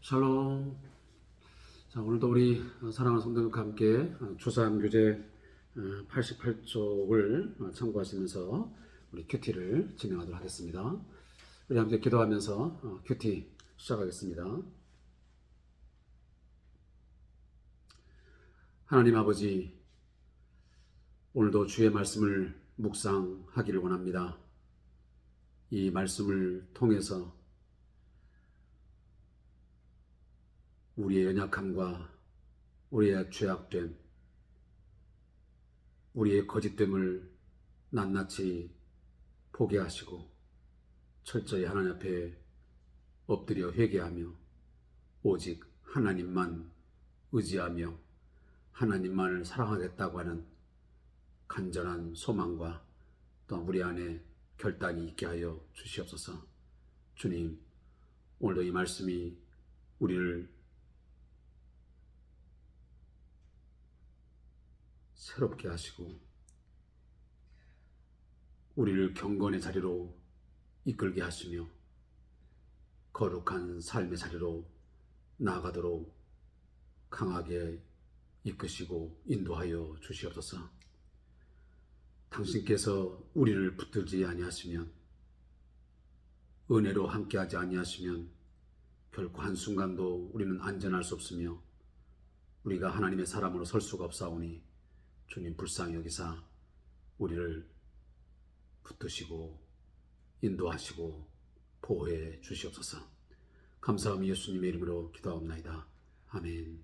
샬롬. 자, 오늘도 우리 사랑하는 성도님과 함께 주산교재 88쪽을 참고하시면서 우리 큐티를 진행하도록 하겠습니다. 우리 함께 기도하면서 큐티 시작하겠습니다. 하나님 아버지, 오늘도 주의 말씀을 묵상하기를 원합니다. 이 말씀을 통해서 우리의 연약함과 우리의 죄악됨, 우리의 거짓됨을 낱낱이 포기하시고 철저히 하나님 앞에 엎드려 회개하며 오직 하나님만 의지하며 하나님만을 사랑하겠다고 하는 간절한 소망과 또 우리 안에 결단이 있게 하여 주시옵소서. 주님, 오늘도 이 말씀이 우리를 새롭게 하시고 우리를 경건의 자리로 이끌게 하시며 거룩한 삶의 자리로 나아가도록 강하게 이끄시고 인도하여 주시옵소서. 당신께서 우리를 붙들지 아니하시면, 은혜로 함께하지 아니하시면 결코 한순간도 우리는 안전할 수 없으며 우리가 하나님의 사람으로 설 수가 없사오니 주님 불쌍히 여기사 우리를 붙드시고 인도하시고 보호해 주시옵소서. 감사함이 예수님의 이름으로 기도하옵나이다. 아멘.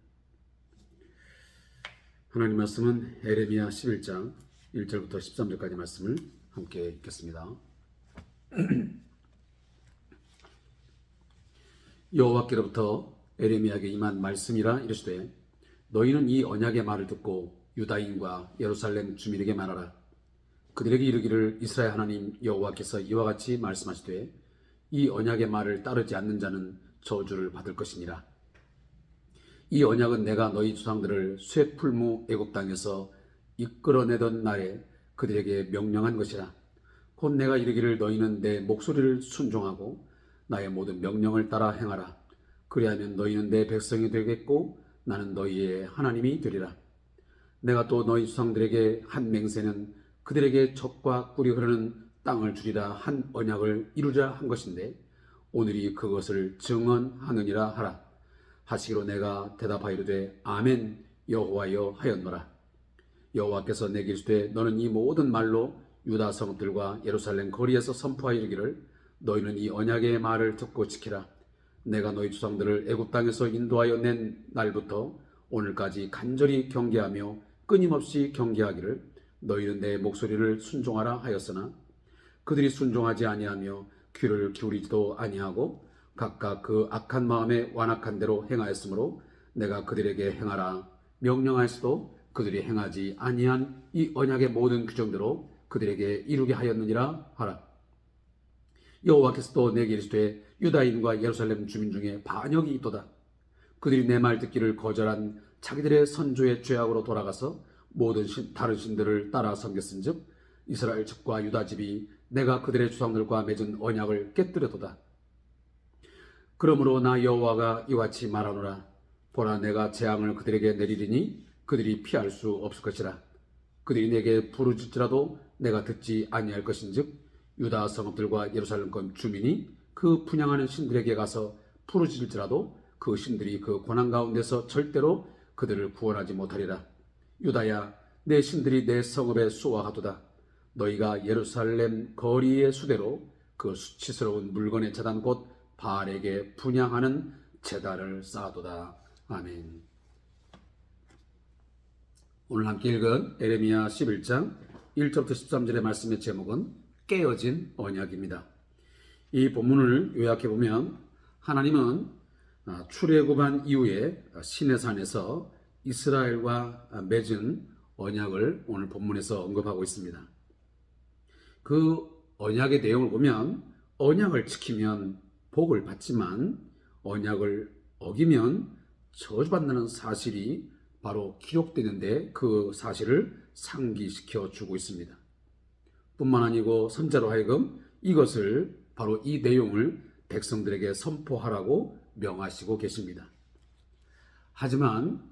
하나님 말씀은 에레미야 11장 1절부터 13절까지 말씀을 함께 읽겠습니다. 여호와께로부터 에레미야에게 임한 말씀이라 이르시되, 너희는 이 언약의 말을 듣고 유다인과 예루살렘 주민에게 말하라. 그들에게 이르기를, 이스라엘 하나님 여호와께서 이와 같이 말씀하시되, 이 언약의 말을 따르지 않는 자는 저주를 받을 것이니라. 이 언약은 내가 너희 조상들을 쇠풀무 애굽 땅에서 이끌어내던 날에 그들에게 명령한 것이라. 곧 내가 이르기를, 너희는 내 목소리를 순종하고 나의 모든 명령을 따라 행하라. 그리하면 너희는 내 백성이 되겠고 나는 너희의 하나님이 되리라. 내가 또 너희 조상들에게 한 맹세는 그들에게 젖과 꿀이 흐르는 땅을 주리라 한 언약을 이루자 한 것인데 오늘이 그것을 증언하느니라 하라. 하시기로 내가 대답하이르되 아멘 여호와여 하였노라. 여호와께서 내게 이르시되, 너는 이 모든 말로 유다 성읍들과 예루살렘 거리에서 선포하이르기를, 너희는 이 언약의 말을 듣고 지키라. 내가 너희 조상들을 애굽 땅에서 인도하여 낸 날부터 오늘까지 간절히 경계하며 끊임없이 경계하기를, 너희는 내 목소리를 순종하라 하였으나 그들이 순종하지 아니하며 귀를 기울이지도 아니하고 각각 그 악한 마음에 완악한 대로 행하였으므로 내가 그들에게 행하라 명령하였어도 그들이 행하지 아니한 이 언약의 모든 규정대로 그들에게 이루게 하였느니라 하라. 여호와께서 또 내게 이르시되, 유다인과 예루살렘 주민 중에 반역이 있도다. 그들이 내 말 듣기를 거절한 자기들의 선조의 죄악으로 돌아가서 모든 다른 신들을 따라 섬겼은즉 이스라엘 집과 유다 집이 내가 그들의 조상들과 맺은 언약을 깨뜨려도다. 그러므로 나 여호와가 이같이 말하노라. 보라, 내가 재앙을 그들에게 내리리니 그들이 피할 수 없을 것이라. 그들이 내게 부르짖지라도 내가 듣지 아니할 것인즉 유다 성읍들과 예루살렘 건 주민이 그 분향하는 신들에게 가서 부르짖을지라도 그 신들이 그 고난 가운데서 절대로 그들을 구원하지 못하리라. 유다야, 내 신들이 내 성읍에 수호하도다. 너희가 예루살렘 거리의 수대로 그 수치스러운 물건의 제단 곧 바알에게 분향하는 제단을 쌓아도다. 아멘. 오늘 함께 읽은 에레미야 11장 1절부터 13절의 말씀의 제목은 깨어진 언약입니다. 이 본문을 요약해보면 하나님은 출애굽한 이후에 시내산에서 이스라엘과 맺은 언약을 오늘 본문에서 언급하고 있습니다. 그 언약의 내용을 보면 언약을 지키면 복을 받지만 언약을 어기면 저주받는다는 사실이 바로 기록되는데 그 사실을 상기시켜 주고 있습니다. 뿐만 아니고 선자로 하여금 이것을 바로 이 내용을 백성들에게 선포하라고 명하시고 계십니다. 하지만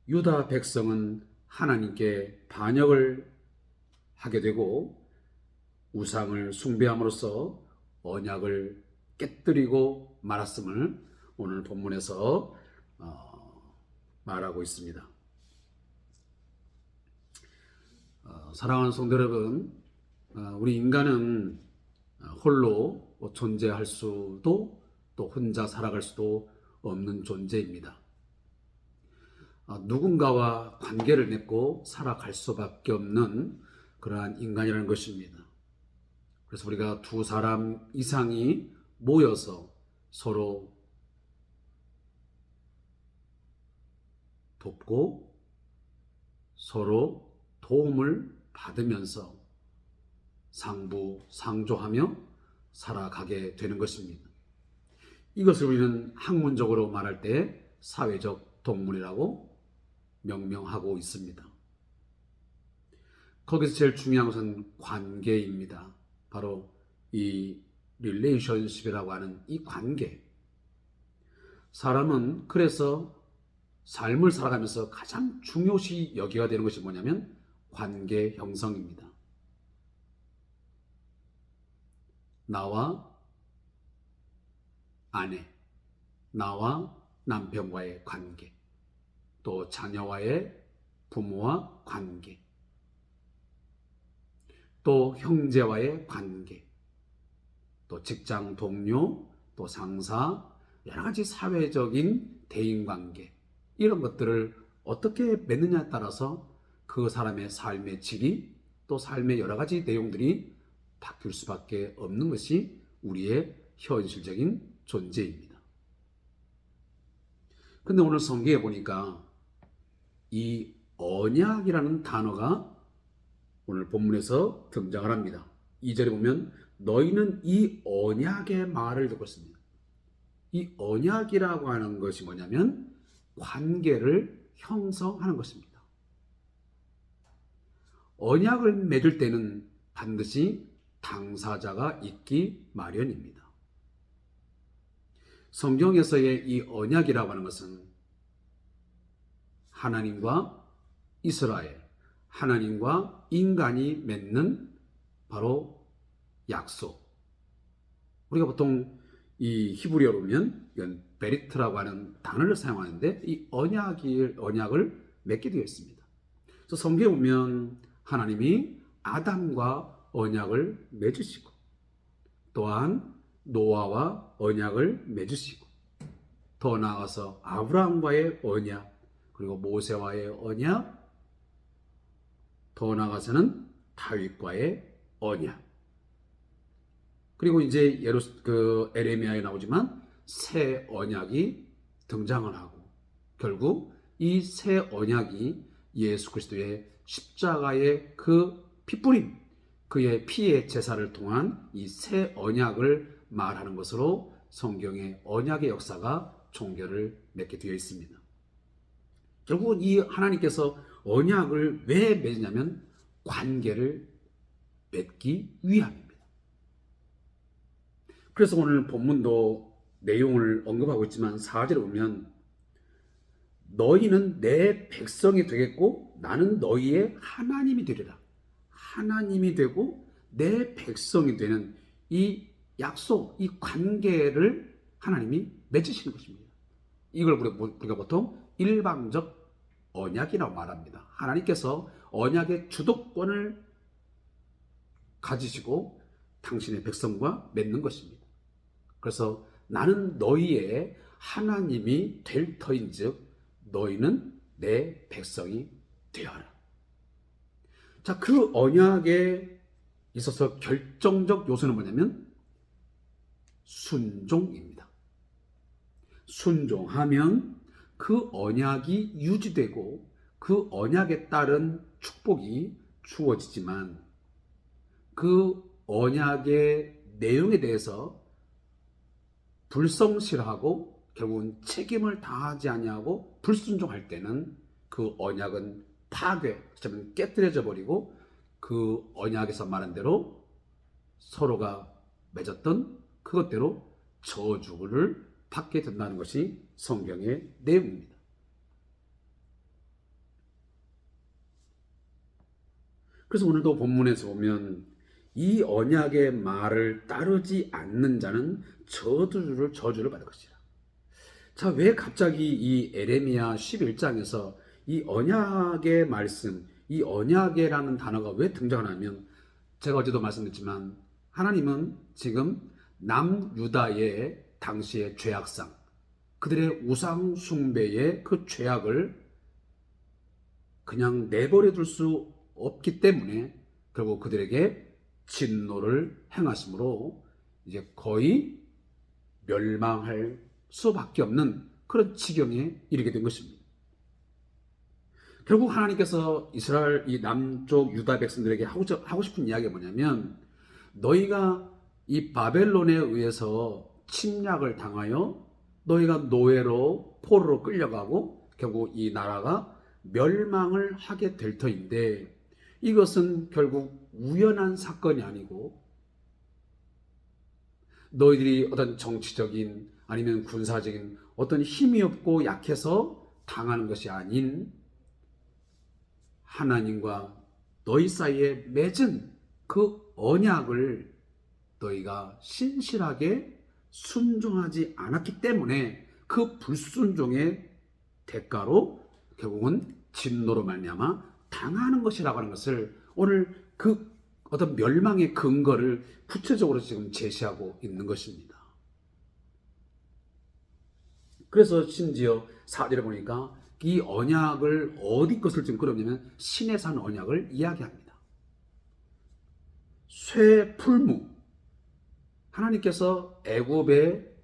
유다 백성은 하나님께 반역을 하게 되고 우상을 숭배함으로써 언약을 깨뜨리고 말았음을 오늘 본문에서 말하고 있습니다. 사랑하는 성도 여러분, 우리 인간은 홀로 존재할 수도 또 혼자 살아갈 수도 없는 존재입니다. 누군가와 관계를 맺고 살아갈 수밖에 없는 그러한 인간이라는 것입니다. 그래서 우리가 두 사람 이상이 모여서 서로 돕고 서로 도움을 받으면서 상부상조하며 살아가게 되는 것입니다. 이것을 우리는 학문적으로 말할 때 사회적 동물이라고 명명하고 있습니다. 거기서 제일 중요한 것은 관계입니다. 바로 이 릴레이션십이라고 하는 이 관계. 사람은 그래서 삶을 살아가면서 가장 중요시 여겨야 되는 것이 뭐냐면 관계 형성입니다. 나와 아내, 나와 남편과의 관계, 또 자녀와의 부모와 관계, 또 형제와의 관계, 또 직장 동료, 또 상사, 여러 가지 사회적인 대인관계, 이런 것들을 어떻게 맺느냐에 따라서 그 사람의 삶의 질이 또 삶의 여러 가지 내용들이 바뀔 수밖에 없는 것이 우리의 현실적인 존재입니다. 근데 오늘 성경에 보니까 이 언약이라는 단어가 오늘 본문에서 등장을 합니다. 2절에 보면 너희는 이 언약의 말을 듣고 있습니다. 이 언약이라고 하는 것이 뭐냐면 관계를 형성하는 것입니다. 언약을 맺을 때는 반드시 당사자가 있기 마련입니다. 성경에서의 이 언약이라고 하는 것은 하나님과 이스라엘, 하나님과 인간이 맺는 바로 약속. 우리가 보통 이 히브리어로 보면 이건 베리트라고 하는 단어를 사용하는데 이 언약을 맺게 되어 있습니다. 그래서 성경에 보면 하나님이 아담과 언약을 맺으시고 또한 노아와 언약을 맺으시고 더 나아가서 아브라함과의 언약, 그리고 모세와의 언약, 더 나아가서는 다윗과의 언약, 그리고 이제 에레미야에 나오지만 새 언약이 등장을 하고 결국 이 새 언약이 예수 그리스도의 십자가의 그 피뿌림, 그의 피의 제사를 통한 이 새 언약을 말하는 것으로 성경의 언약의 역사가 종결을 맺게 되어 있습니다. 결국은 이 하나님께서 언약을 왜 맺느냐면 관계를 맺기 위함입니다. 그래서 오늘 본문도 내용을 언급하고 있지만 4절에 보면 너희는 내 백성이 되겠고 나는 너희의 하나님이 되리라. 하나님이 되고 내 백성이 되는 이 약속, 이 관계를 하나님이 맺으시는 것입니다. 이걸 우리가 보통 일방적 언약이라고 말합니다. 하나님께서 언약의 주도권을 가지시고 당신의 백성과 맺는 것입니다. 그래서 나는 너희의 하나님이 될 터인즉 너희는 내 백성이 되어라. 자, 그 언약에 있어서 결정적 요소는 뭐냐면 순종입니다. 순종하면 그 언약이 유지되고 그 언약에 따른 축복이 주어지지만 그 언약의 내용에 대해서 불성실하고 결국은 책임을 다하지 아니하고 불순종할 때는 그 언약은 어쩌면 깨뜨려져 버리고 그 언약에서 말한 대로 서로가 맺었던 그것대로 저주를 받게 된다는 것이 성경의 내용입니다. 그래서 오늘도 본문에서 보면 이 언약의 말을 따르지 않는 자는 저주를 받을 것이라. 자, 왜 갑자기 이 에레미야 11장에서 이 언약의 말씀, 이 언약이라는 단어가 왜 등장하냐면, 제가 어제도 말씀드렸지만 하나님은 지금 남유다의 당시의 죄악상, 그들의 우상 숭배의 그 죄악을 그냥 내버려 둘 수 없기 때문에 결국 그들에게 진노를 행하심으로 이제 거의 멸망할 수밖에 없는 그런 지경에 이르게 된 것입니다. 결국 하나님께서 이스라엘 이 남쪽 유다 백성들에게 하고 싶은 이야기가 뭐냐면, 너희가 이 바벨론에 의해서 침략을 당하여 너희가 노예로 포로로 끌려가고 결국 이 나라가 멸망을 하게 될 터인데, 이것은 결국 우연한 사건이 아니고 너희들이 어떤 정치적인 아니면 군사적인 어떤 힘이 없고 약해서 당하는 것이 아닌 하나님과 너희 사이에 맺은 그 언약을 너희가 신실하게 순종하지 않았기 때문에 그 불순종의 대가로 결국은 진노로 말미암아 당하는 것이라고 하는 것을 오늘 그 어떤 멸망의 근거를 구체적으로 지금 제시하고 있는 것입니다. 그래서 심지어 4절에 보니까 이 언약을 어디 것을 지금 끌어오냐면 신의 산 언약을 이야기합니다. 쇠풀무, 하나님께서 애굽에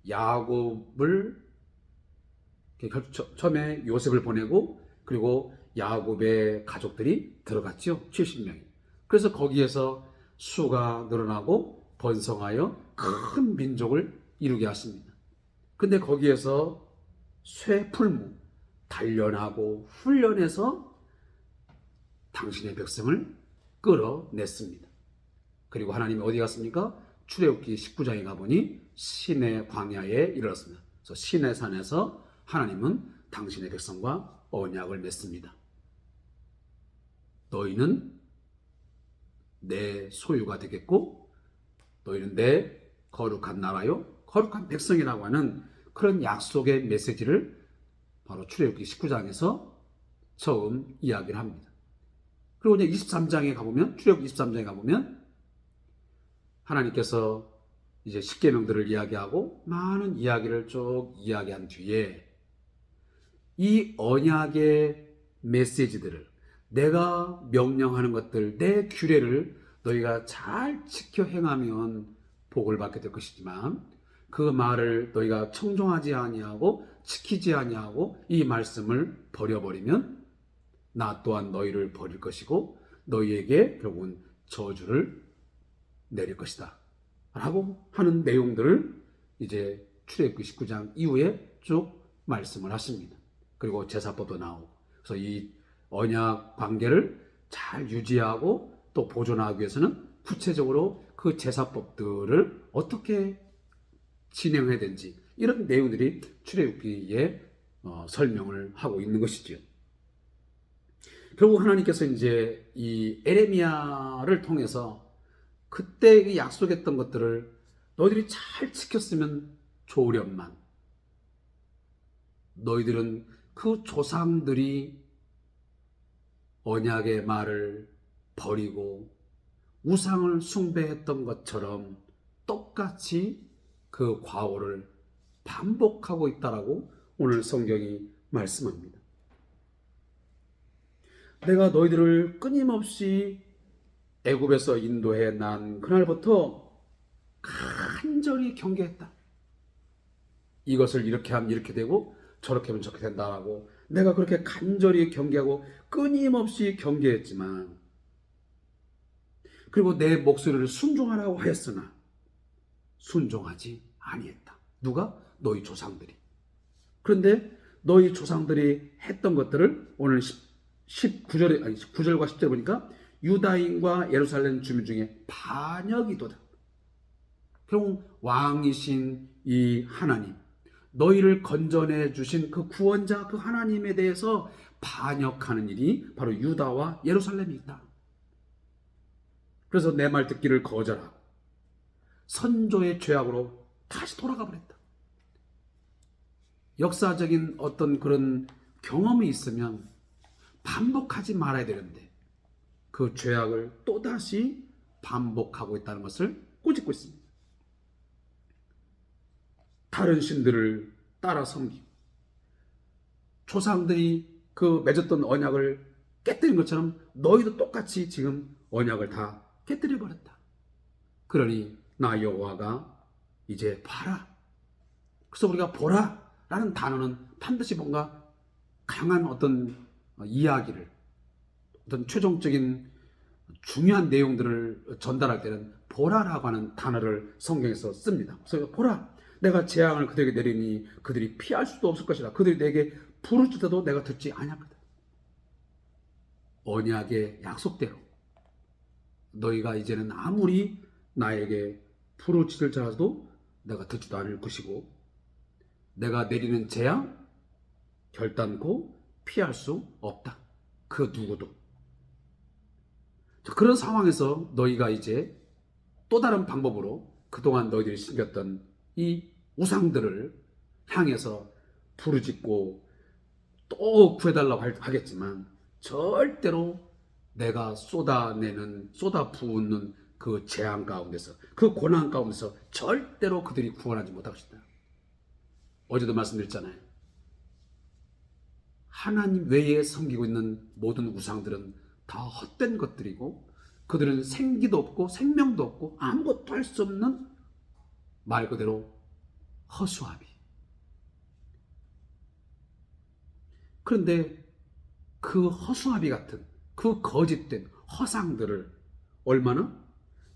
야곱을 처음에 요셉을 보내고 그리고 야곱의 가족들이 들어갔죠. 70명이. 그래서 거기에서 수가 늘어나고 번성하여 큰 민족을 이루게 하십니다. 근데 거기에서 쇠풀무, 단련하고 훈련해서 당신의 백성을 끌어냈습니다. 그리고 하나님이 어디 갔습니까? 출애굽기 19장에 가보니 시내 광야에 이르렀습니다. 그래서 시내 산에서 하나님은 당신의 백성과 언약을 맺습니다. 너희는 내 소유가 되겠고 너희는 내 거룩한 나라요 거룩한 백성이라고 하는 그런 약속의 메시지를 바로 출애굽기 19장에서 처음 이야기를 합니다. 그리고 이제 23장에 가보면, 출애굽기 23장에 가보면 하나님께서 이제 십계명들을 이야기하고 많은 이야기를 쭉 이야기한 뒤에 이 언약의 메시지들을, 내가 명령하는 것들, 내 규례를 너희가 잘 지켜 행하면 복을 받게 될 것이지만 그 말을 너희가 청종하지 아니하고 지키지 아니하고 이 말씀을 버려버리면 나 또한 너희를 버릴 것이고 너희에게 결국은 저주를 내릴 것이다 라고 하는 내용들을 이제 출애굽기 19장 이후에 쭉 말씀을 하십니다. 그리고 제사법도 나오고, 그래서 이 언약 관계를 잘 유지하고 또 보존하기 위해서는 구체적으로 그 제사법들을 어떻게 진행해야 되는지, 이런 내용들이 출애굽기에 설명을 하고 있는 것이지요. 결국 하나님께서 이제 이 에레미야를 통해서 그때 약속했던 것들을 너희들이 잘 지켰으면 좋으련만 너희들은 그 조상들이 언약의 말을 버리고 우상을 숭배했던 것처럼 똑같이 그 과오를 반복하고 있다라고 오늘 성경이 말씀합니다. 내가 너희들을 끊임없이 애굽에서 인도해 난 그날부터 간절히 경계했다. 이것을 이렇게 하면 이렇게 되고 저렇게 하면 저렇게 된다라고 내가 그렇게 간절히 경계하고 끊임없이 경계했지만, 그리고 내 목소리를 순종하라고 하였으나 순종하지 아니했다. 누가? 너희 조상들이. 그런데 너희 조상들이 했던 것들을 오늘 9절과 10절에 보니까 유다인과 예루살렘 주민 중에 반역이도다. 결국 왕이신 이 하나님, 너희를 건져내 주신 그 구원자 그 하나님에 대해서 반역하는 일이 바로 유다와 예루살렘이 있다. 그래서 내 말 듣기를 거절하고 선조의 죄악으로 다시 돌아가 버렸다. 역사적인 어떤 그런 경험이 있으면 반복하지 말아야 되는데 그 죄악을 또다시 반복하고 있다는 것을 꾸짖고 있습니다. 다른 신들을 따라 섬기고 조상들이 그 맺었던 언약을 깨뜨린 것처럼 너희도 똑같이 지금 언약을 다 깨뜨려 버렸다. 그러니 나 여호와가 이제 봐라. 그래서 우리가 보라 라는 단어는 반드시 뭔가 강한 어떤 이야기를, 어떤 최종적인 중요한 내용들을 전달할 때는 보라라고 하는 단어를 성경에서 씁니다. 그래서 보라, 내가 재앙을 그들에게 내리니 그들이 피할 수도 없을 것이다. 그들이 내게 부르짖어도 내가 듣지 아니하거든. 언약의 약속대로 너희가 이제는 아무리 나에게 부르짖을 자라도 내가 듣지도 않을 것이고, 내가 내리는 재앙 결단코 피할 수 없다. 그 누구도. 그런 상황에서 너희가 이제 또 다른 방법으로 그동안 너희들이 숨겼던 이 우상들을 향해서 부르짖고 또 구해달라고 하겠지만 절대로 내가 쏟아부는 그 재앙 가운데서, 그 고난 가운데서 절대로 그들이 구원하지 못할 것이다. 어제도 말씀드렸잖아요. 하나님 외에 섬기고 있는 모든 우상들은 다 헛된 것들이고 그들은 생기도 없고 생명도 없고 아무것도 할 수 없는 말 그대로 허수아비. 그런데 그 허수아비 같은 그 거짓된 허상들을 얼마나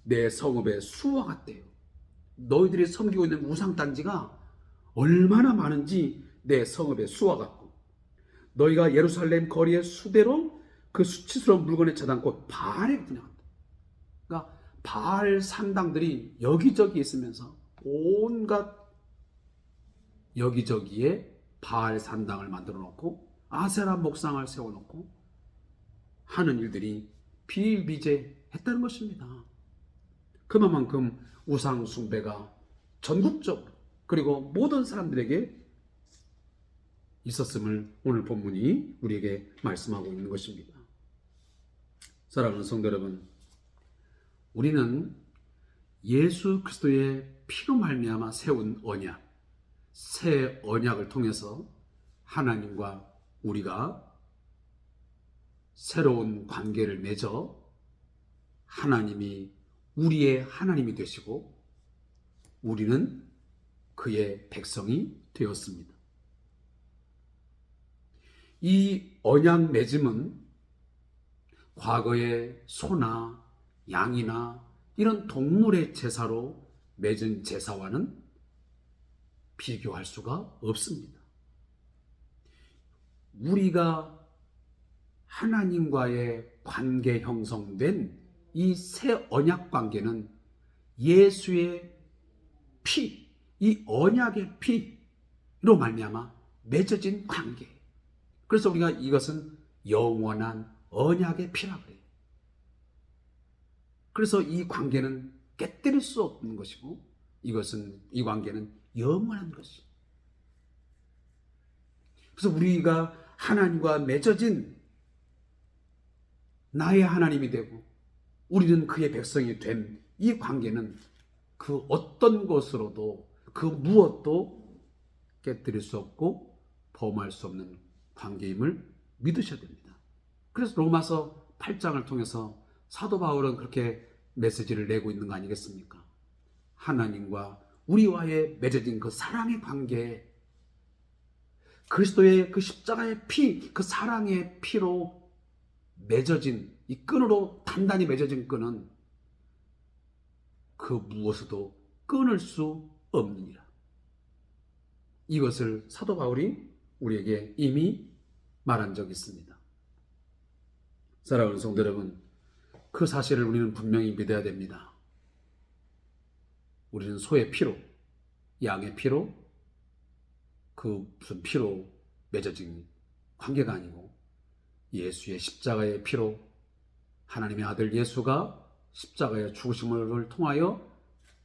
내 성읍에 수와 같대요. 너희들이 섬기고 있는 우상단지가 얼마나 많은지 내 성읍에 수와 같고, 너희가 예루살렘 거리의 수대로 그 수치스러운 물건에 쳐담고 바알에 분양한다. 그러니까 바알 산당들이 여기저기 있으면서 온갖 여기저기에 바알 산당을 만들어 놓고 아세라 목상을 세워놓고 하는 일들이 비일비재했다는 것입니다. 그만큼 우상 숭배가 전국적으로 그리고 모든 사람들에게 있었음을 오늘 본문이 우리에게 말씀하고 있는 것입니다. 사랑하는 성도 여러분, 우리는 예수 그리스도의 피로 말미암아 세운 언약, 새 언약을 통해서 하나님과 우리가 새로운 관계를 맺어 하나님이 우리의 하나님이 되시고 우리는 그의 백성이 되었습니다. 이 언약 맺음은 과거의 소나 양이나 이런 동물의 제사로 맺은 제사와는 비교할 수가 없습니다. 우리가 하나님과의 관계 형성된 이 새 언약 관계는 예수의 피, 이 언약의 피로 말미암아 맺어진 관계. 그래서 우리가 이것은 영원한 언약의 피라고 해요. 그래서 이 관계는 깨뜨릴 수 없는 것이고 이 관계는 영원한 것이. 그래서 우리가 하나님과 맺어진 나의 하나님이 되고 우리는 그의 백성이 된 이 관계는 그 어떤 것으로도 그 무엇도 깨뜨릴 수 없고 범할 수 없는 관계임을 믿으셔야 됩니다. 그래서 로마서 8장을 통해서 사도 바울은 그렇게 메시지를 내고 있는 거 아니겠습니까? 하나님과 우리와의 맺어진 그 사랑의 관계, 그리스도의 그 십자가의 피, 그 사랑의 피로 맺어진 이 끈으로 단단히 맺어진 끈은 그 무엇에도 끊을 수 없느니라. 이것을 사도 바울이 우리에게 이미 말한 적이 있습니다. 사랑하는 성도 여러분, 그 사실을 우리는 분명히 믿어야 됩니다. 우리는 소의 피로, 양의 피로 그 무슨 피로 맺어진 관계가 아니고 예수의 십자가의 피로 하나님의 아들 예수가 십자가의 죽으심을 통하여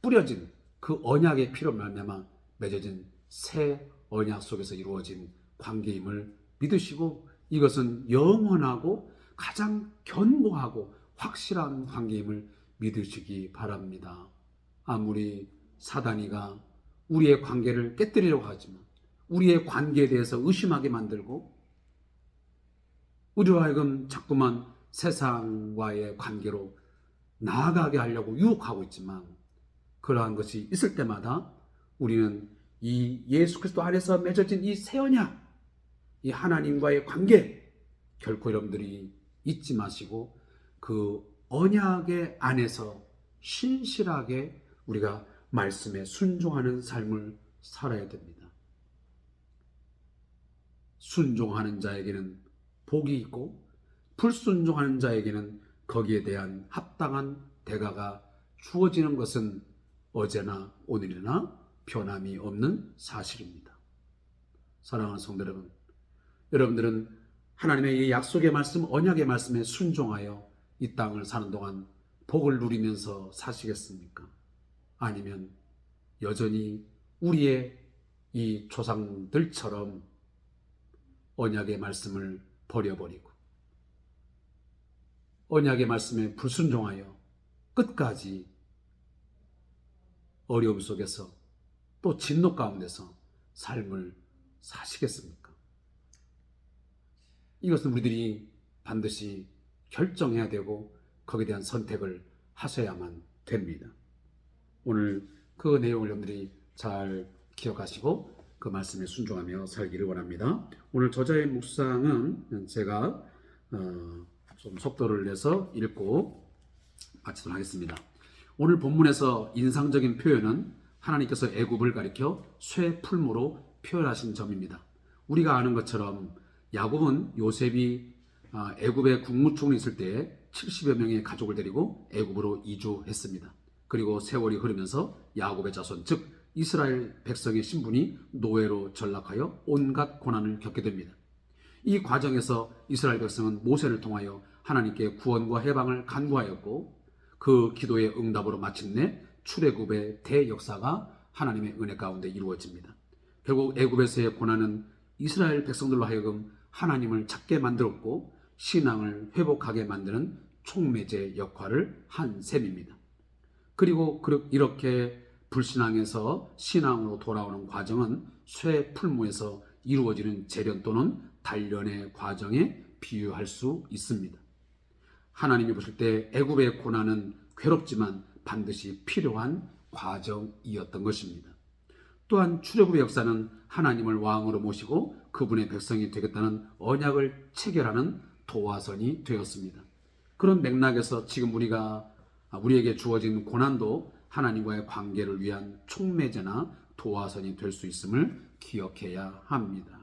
뿌려진 그 언약의 피로 말미암아 맺어진 새 언약 속에서 이루어진 관계임을 믿으시고 이것은 영원하고 가장 견고하고 확실한 관계임을 믿으시기 바랍니다. 아무리 사단이가 우리의 관계를 깨뜨리려고 하지만 우리의 관계에 대해서 의심하게 만들고 우리로 하여금 자꾸만 세상과의 관계로 나아가게 하려고 유혹하고 있지만 그러한 것이 있을 때마다 우리는 이 예수 그리스도 안에서 맺어진 이 새 언약, 이 하나님과의 관계 결코 여러분들이 잊지 마시고 그 언약의 안에서 신실하게 우리가 말씀에 순종하는 삶을 살아야 됩니다. 순종하는 자에게는 복이 있고 불순종하는 자에게는 거기에 대한 합당한 대가가 주어지는 것은 어제나 오늘이나 변함이 없는 사실입니다. 사랑하는 성도 여러분, 여러분들은 하나님의 이 약속의 말씀, 언약의 말씀에 순종하여 이 땅을 사는 동안 복을 누리면서 사시겠습니까? 아니면 여전히 우리의 이 조상들처럼 언약의 말씀을 버려버리고 언약의 말씀에 불순종하여 끝까지 어려움 속에서 또 진노 가운데서 삶을 사시겠습니까? 이것은 우리들이 반드시 결정해야 되고 거기에 대한 선택을 하셔야만 됩니다. 오늘 그 내용을 여러분들이 잘 기억하시고 그 말씀에 순종하며 살기를 원합니다. 오늘 저자의 묵상은 제가 좀 속도를 내서 읽고 마치도록 하겠습니다. 오늘 본문에서 인상적인 표현은 하나님께서 애굽을 가리켜 쇠풀무로 표현하신 점입니다. 우리가 아는 것처럼 야곱은 요셉이 애굽의 국무총리 있을 때 70여 명의 가족을 데리고 애굽으로 이주했습니다. 그리고 세월이 흐르면서 야곱의 자손 즉 이스라엘 백성의 신분이 노예로 전락하여 온갖 고난을 겪게 됩니다. 이 과정에서 이스라엘 백성은 모세를 통하여 하나님께 구원과 해방을 간구하였고 그 기도의 응답으로 마침내 출애굽의 대역사가 하나님의 은혜 가운데 이루어집니다. 결국 애굽에서의 고난은 이스라엘 백성들로 하여금 하나님을 찾게 만들었고 신앙을 회복하게 만드는 촉매제 역할을 한 셈입니다. 그리고 이렇게 불신앙에서 신앙으로 돌아오는 과정은 쇠풀무에서 이루어지는 재련 또는 단련의 과정에 비유할 수 있습니다. 하나님이 보실 때 애굽의 고난은 괴롭지만 반드시 필요한 과정이었던 것입니다. 또한 출애굽의 역사는 하나님을 왕으로 모시고 그분의 백성이 되겠다는 언약을 체결하는 도화선이 되었습니다. 그런 맥락에서 지금 우리에게 주어진 고난도 하나님과의 관계를 위한 촉매제나 도화선이 될 수 있음을 기억해야 합니다.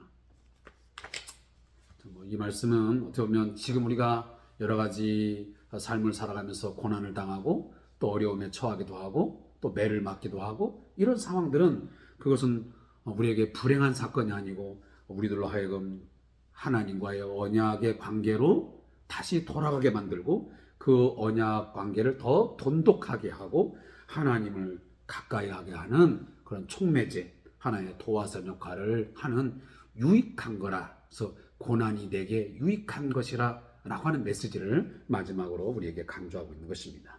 이 말씀은 어떻게 보면 지금 우리가 여러 가지 삶을 살아가면서 고난을 당하고 또 어려움에 처하기도 하고 또 매를 맞기도 하고 이런 상황들은 그것은 우리에게 불행한 사건이 아니고 우리들로 하여금 하나님과의 언약의 관계로 다시 돌아가게 만들고 그 언약 관계를 더 돈독하게 하고 하나님을 가까이 하게 하는 그런 촉매제, 하나의 도화선 역할을 하는 유익한 거라. 그래서 고난이 내게 유익한 것이라 라고 하는 메시지를 마지막으로 우리에게 강조하고 있는 것입니다.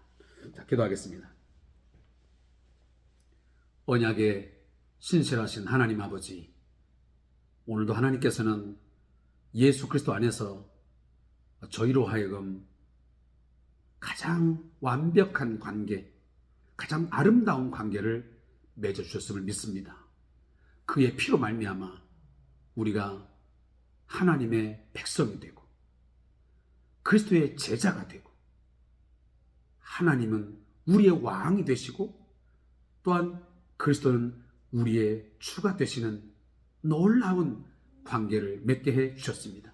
자, 기도하겠습니다. 언약에 신실하신 하나님 아버지, 오늘도 하나님께서는 예수 그리스도 안에서 저희로 하여금 가장 완벽한 관계, 가장 아름다운 관계를 맺어주셨음을 믿습니다. 그의 피로 말미암아 우리가 하나님의 백성이 되고 그리스도의 제자가 되고 하나님은 우리의 왕이 되시고 또한 그리스도는 우리의 주가 되시는 놀라운 관계를 맺게 해 주셨습니다.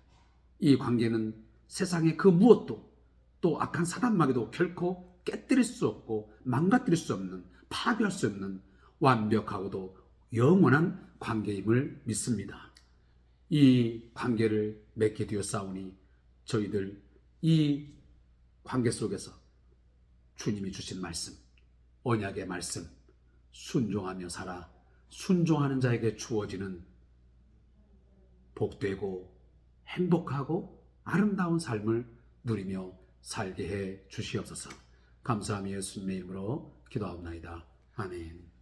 이 관계는 세상의 그 무엇도 또 악한 사단마귀도 결코 깨뜨릴 수 없고 망가뜨릴 수 없는, 파괴할 수 없는 완벽하고도 영원한 관계임을 믿습니다. 이 관계를 맺게 되었사오니 저희들 이 관계 속에서 주님이 주신 말씀, 언약의 말씀, 순종하며 살아 순종하는 자에게 주어지는 복되고 행복하고 아름다운 삶을 누리며 살게 해 주시옵소서. 감사하며 예수님의 이름으로 기도하옵나이다. 아멘.